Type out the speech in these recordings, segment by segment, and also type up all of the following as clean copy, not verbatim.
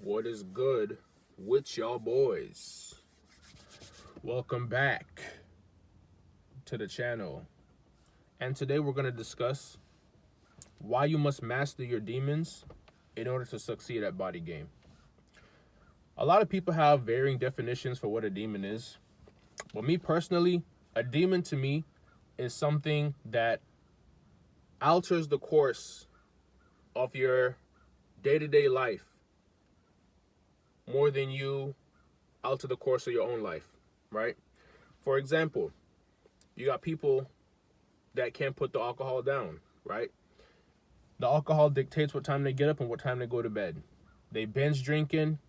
What is good with y'all boys? Welcome back to the channel. And today we're going to discuss why you must master your demons in order to succeed at body game. A lot of people have varying definitions for what a demon is. But me personally, a demon to me is something that alters the course of your day-to-day life more than you alter the course of your own life, right? For example, you got people that can't put the alcohol down, right? The alcohol dictates what time they get up and what time they go to bed. They binge drinking,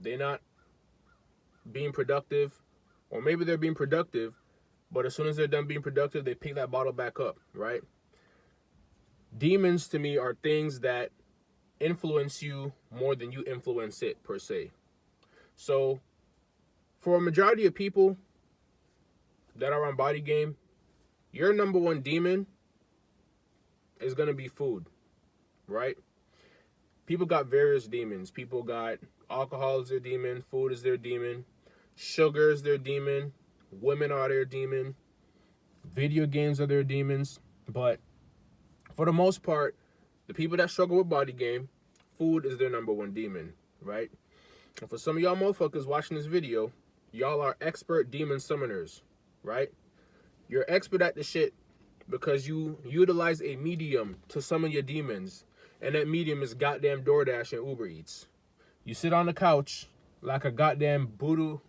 they're not being productive, or maybe they're being productive, but as soon as they're done being productive, they pick that bottle back up, right? Demons to me are things that influence you more than you influence it per se. So for a majority of people that are on body game, your number one demon is going to be food, right? People got various demons. People got alcohol is their demon, food is their demon, sugar is their demon, women are their demon, video games are their demons. But for the most part, the people that struggle with body game, food is their number one demon, right? And for some of y'all motherfuckers watching this video, y'all are expert demon summoners, right? You're expert at the shit because you utilize a medium to summon your demons, and that medium is goddamn DoorDash and Uber Eats. You sit on the couch like a goddamn Buddhism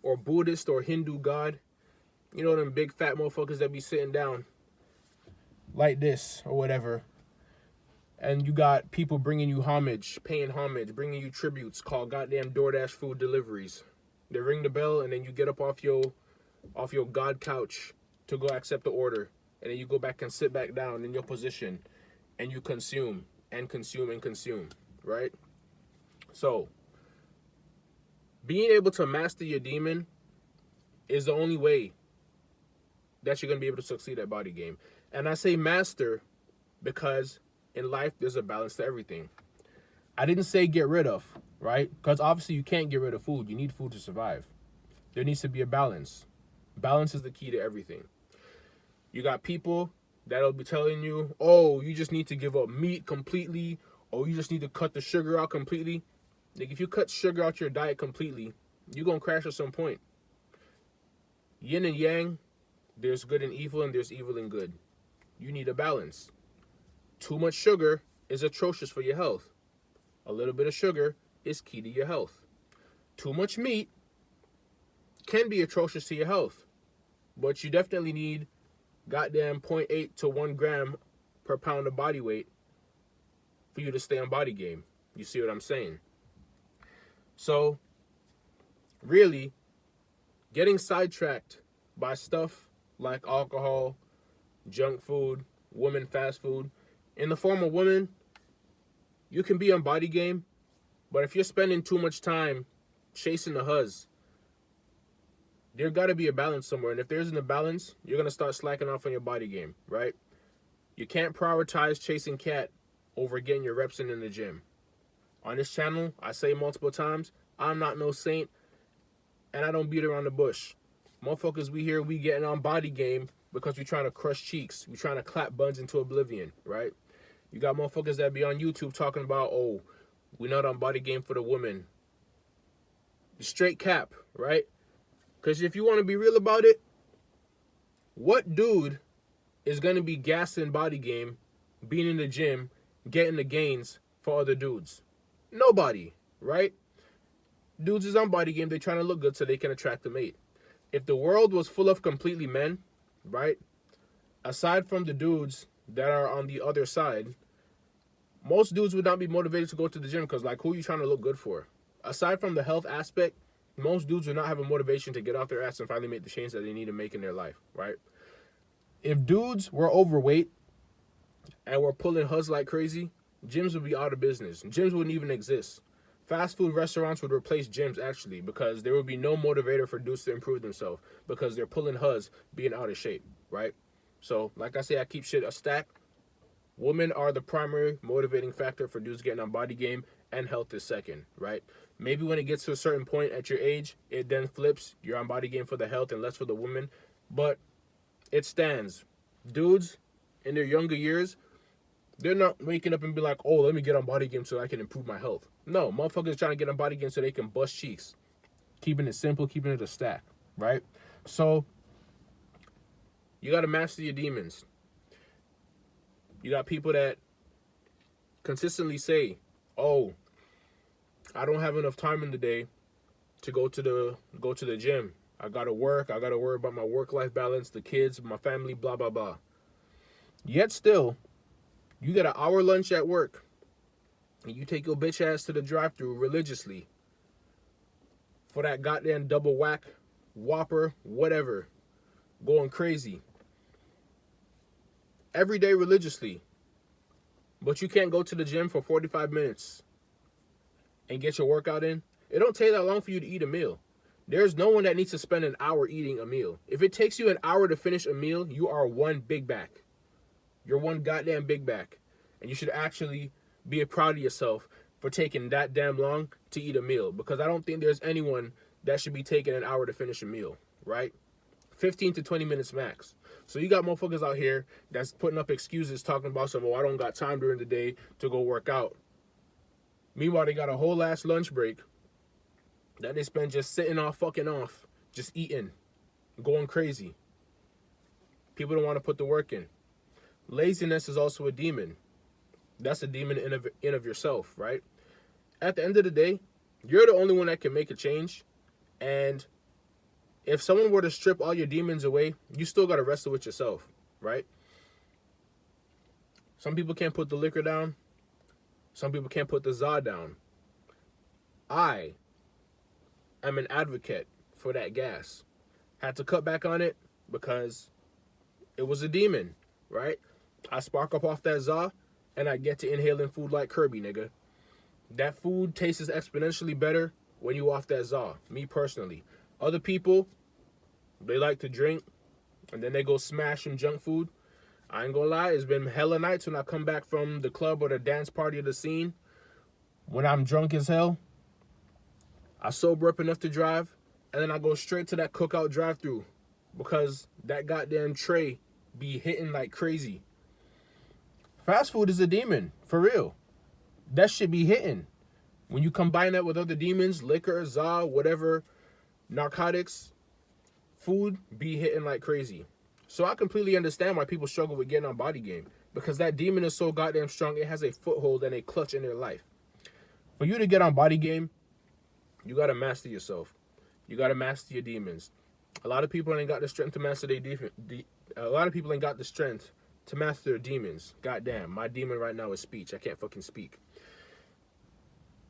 or Buddhist or Hindu god. You know them big fat motherfuckers that be sitting down like this or whatever. And you got people bringing you homage, paying homage, bringing you tributes called goddamn DoorDash food deliveries. They ring the bell and then you get up off your god couch to go accept the order. And then you go back and sit back down in your position and you consume and consume and consume, right? So, being able to master your demon is the only way that you're going to be able to succeed at body game. And I say master because in life, there's a balance to everything. I didn't say get rid of, right? Because obviously you can't get rid of food. You need food to survive. There needs to be a balance. Balance is the key to everything. You got people that'll be telling you, oh, you just need to give up meat completely, or you just need to cut the sugar out completely. Like, if you cut sugar out your diet completely, you're going to crash at some point. Yin and yang, there's good and evil, and there's evil and good. You need a balance. Too much sugar is atrocious for your health. A little bit of sugar is key to your health. Too much meat can be atrocious to your health, but you definitely need goddamn 0.8 to 1 gram per pound of body weight for you to stay on body game. You see what I'm saying? So, really, getting sidetracked by stuff like alcohol, junk food, women fast food. In the form of women, you can be on body game, but if you're spending too much time chasing the huzz, there got to be a balance somewhere. And if there isn't a balance, you're going to start slacking off on your body game, right? You can't prioritize chasing cat over getting your reps in the gym. On this channel, I say multiple times, I'm not no saint, and I don't beat around the bush. Motherfuckers, we getting on body game because we trying to crush cheeks. We trying to clap buns into oblivion, right? You got motherfuckers that be on YouTube talking about, oh, we're not on body game for the women. Straight cap, right? Because if you want to be real about it, what dude is going to be gassing body game, being in the gym, getting the gains for other dudes? Nobody, right? Dudes is on body game, they trying to look good so they can attract a mate. If the world was full of completely men, right, aside from the dudes that are on the other side, most dudes would not be motivated to go to the gym because, like, who are you trying to look good for? Aside from the health aspect, most dudes would not have a motivation to get off their ass and finally make the change that they need to make in their life, right? If dudes were overweight and were pulling huzz like crazy, gyms would be out of business. Gyms wouldn't even exist. Fast food restaurants would replace gyms, actually, because there would be no motivator for dudes to improve themselves because they're pulling huzz being out of shape, right? So, like I say, I keep shit a stack. Women are the primary motivating factor for dudes getting on body game, and health is second, right? Maybe when it gets to a certain point at your age, it then flips. You're on body game for the health and less for the woman. But it stands. Dudes in their younger years, they're not waking up and be like, oh, let me get on body game so I can improve my health. No, motherfuckers trying to get on body game so they can bust cheeks. Keeping it simple, keeping it a stack, right? So you got to master your demons. You got people that consistently say, oh, I don't have enough time in the day to go to the gym. I gotta work. I gotta worry about my work-life balance, the kids, my family, blah, blah, blah. Yet still, you get an hour lunch at work, and you take your bitch ass to the drive-thru religiously for that goddamn double whack, Whopper, whatever, going crazy. Every day religiously. But you can't go to the gym for 45 minutes and get your workout in. It don't take that long for you to eat a meal. There's no one that needs to spend an hour eating a meal. If it takes you an hour to finish a meal, you are one big back. You're one goddamn big back. And you should actually be proud of yourself for taking that damn long to eat a meal. Because I don't think there's anyone that should be taking an hour to finish a meal, right? 15 to 20 minutes max. So you got motherfuckers out here that's putting up excuses talking about some, oh, I don't got time during the day to go work out. Meanwhile, they got a whole ass lunch break that they spend just sitting off, fucking off, just eating, going crazy. People don't want to put the work in. Laziness is also a demon. That's a demon in of yourself, right? At the end of the day, you're the only one that can make a change. And if someone were to strip all your demons away, you still got to wrestle with yourself, right? Some people can't put the liquor down. Some people can't put the za down. I am an advocate for that gas. Had to cut back on it because it was a demon, right? I spark up off that za and I get to inhaling food like Kirby, nigga. That food tastes exponentially better when you off that za, me personally. Other people, they like to drink and then they go smash some junk food. I ain't gonna lie, it's been hella nights when I come back from the club or the dance party or the scene. When I'm drunk as hell, I sober up enough to drive, and then I go straight to that cookout drive-thru because that goddamn tray be hitting like crazy. Fast food is a demon, for real. That shit be hitting. When you combine that with other demons, liquor, za, whatever, narcotics, food be hitting like crazy. So I completely understand why people struggle with getting on body game, because that demon is so goddamn strong, it has a foothold and a clutch in their life. For you to get on body game, you got to master yourself. You got to master your demons. A lot of people ain't got the strength to master their a lot of people ain't got the strength to master their demons. Goddamn, my demon right now is speech. I can't fucking speak.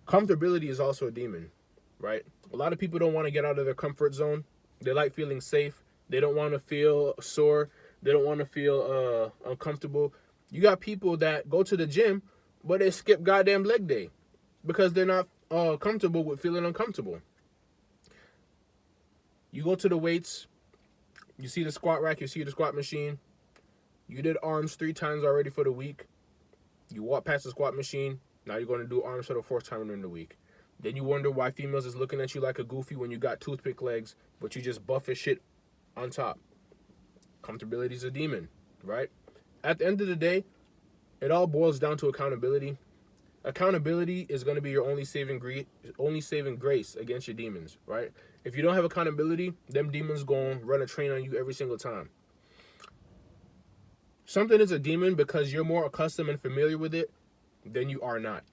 Comfortability is also a demon, right? A lot of people don't want to get out of their comfort zone. They like feeling safe. They don't want to feel sore. They don't want to feel uncomfortable. You got people that go to the gym, but they skip goddamn leg day because they're not comfortable with feeling uncomfortable. You go to the weights, you see the squat rack, you see the squat machine. You did arms 3 times already for the week. You walk past the squat machine. Now you're going to do arms for the 4th time in the week. Then you wonder why females is looking at you like a goofy when you got toothpick legs, but you just buff as shit on top. Comfortability is a demon, right? At the end of the day, it all boils down to accountability. Accountability is going to be your only saving grace against your demons, right? If you don't have accountability, them demons going to run a train on you every single time. Something is a demon because you're more accustomed and familiar with it than you are not.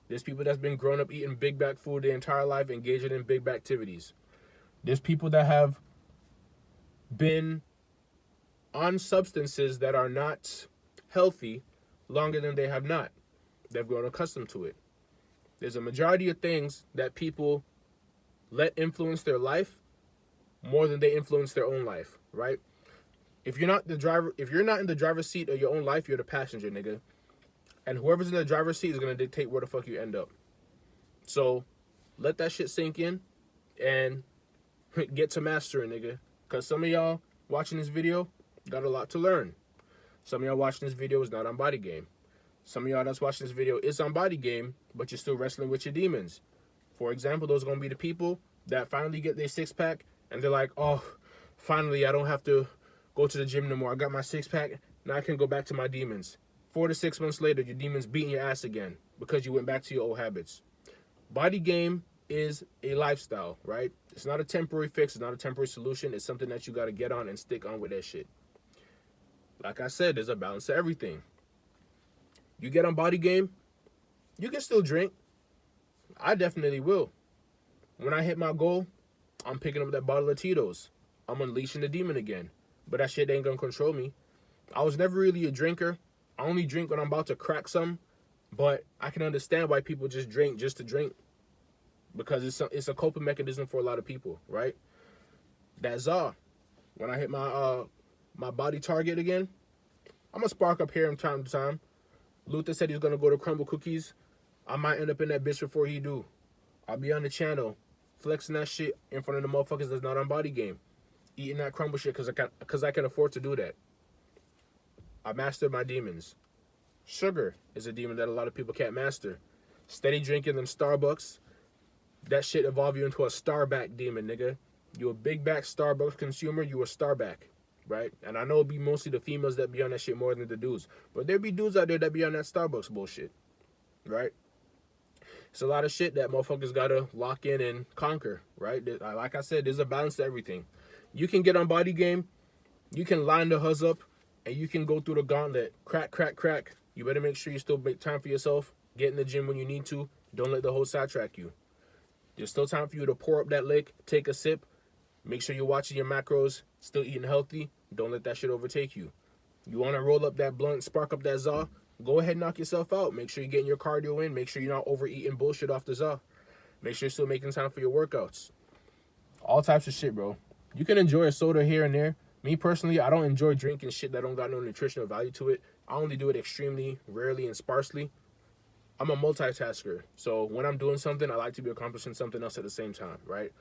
There's people that's been grown up eating big back food their entire life, engaging in big back activities. There's people that have been on substances that are not healthy longer than they have not. They've grown accustomed to it. There's a majority of things that people let influence their life more than they influence their own life, right? If you're not in the driver's seat of your own life, you're the passenger, nigga. And whoever's in the driver's seat is gonna dictate where the fuck you end up. So let that shit sink in and get to mastering, nigga. Cause some of y'all watching this video got a lot to learn. Some of y'all watching this video is not on BodyGame. Some of y'all that's watching this video is on BodyGame, but you're still wrestling with your demons. For example, those are going to be the people that finally get their six-pack, and they're like, oh, finally, I don't have to go to the gym no more. I got my six-pack, now I can go back to my demons. 4 to 6 months later, your demons beating your ass again because you went back to your old habits. BodyGame is a lifestyle, right? It's not a temporary fix. It's not a temporary solution. It's something that you got to get on and stick on with that shit. Like I said, there's a balance to everything. You get on BodyGame, you can still drink. I definitely will. When I hit my goal, I'm picking up that bottle of Tito's. I'm unleashing the demon again. But that shit ain't gonna control me. I was never really a drinker. I only drink when I'm about to crack some. But I can understand why people just drink just to drink. Because it's a coping mechanism for a lot of people, right? That's all. When I hit my my body target again, I'm gonna spark up here from time to time. Luther said he's gonna go to Crumble Cookies. I might end up in that bitch before he do. I'll be on the channel, flexing that shit in front of the motherfuckers that's not on BodyGame. Eating that crumble shit because I can afford to do that. I mastered my demons. Sugar is a demon that a lot of people can't master. Steady drinking them Starbucks. That shit evolve you into a Starback demon, nigga. You a big back Starbucks consumer, you a Starback, right? And I know it'd be mostly the females that be on that shit more than the dudes. But there be dudes out there that be on that Starbucks bullshit, right? It's a lot of shit that motherfuckers gotta lock in and conquer, right? Like I said, there's a balance to everything. You can get on BodyGame, you can line the huzz up, and you can go through the gauntlet. Crack, crack, crack. You better make sure you still make time for yourself. Get in the gym when you need to. Don't let the whole sidetrack you. There's still time for you to pour up that lick, take a sip. Make sure you're watching your macros, still eating healthy. Don't let that shit overtake you. You want to roll up that blunt, spark up that za, go ahead and knock yourself out. Make sure you're getting your cardio in. Make sure you're not overeating bullshit off the za. Make sure you're still making time for your workouts. All types of shit, bro. You can enjoy a soda here and there. Me personally, I don't enjoy drinking shit that don't got no nutritional value to it. I only do it extremely rarely and sparsely. I'm a multitasker. So when I'm doing something, I like to be accomplishing something else at the same time, right?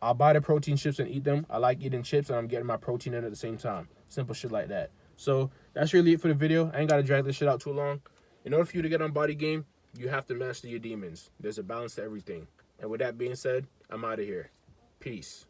I'll buy the protein chips and eat them. I like eating chips and I'm getting my protein in at the same time. Simple shit like that. So that's really it for the video. I ain't got to drag this shit out too long. In order for you to get on BodyGame, you have to master your demons. There's a balance to everything. And with that being said, I'm out of here. Peace.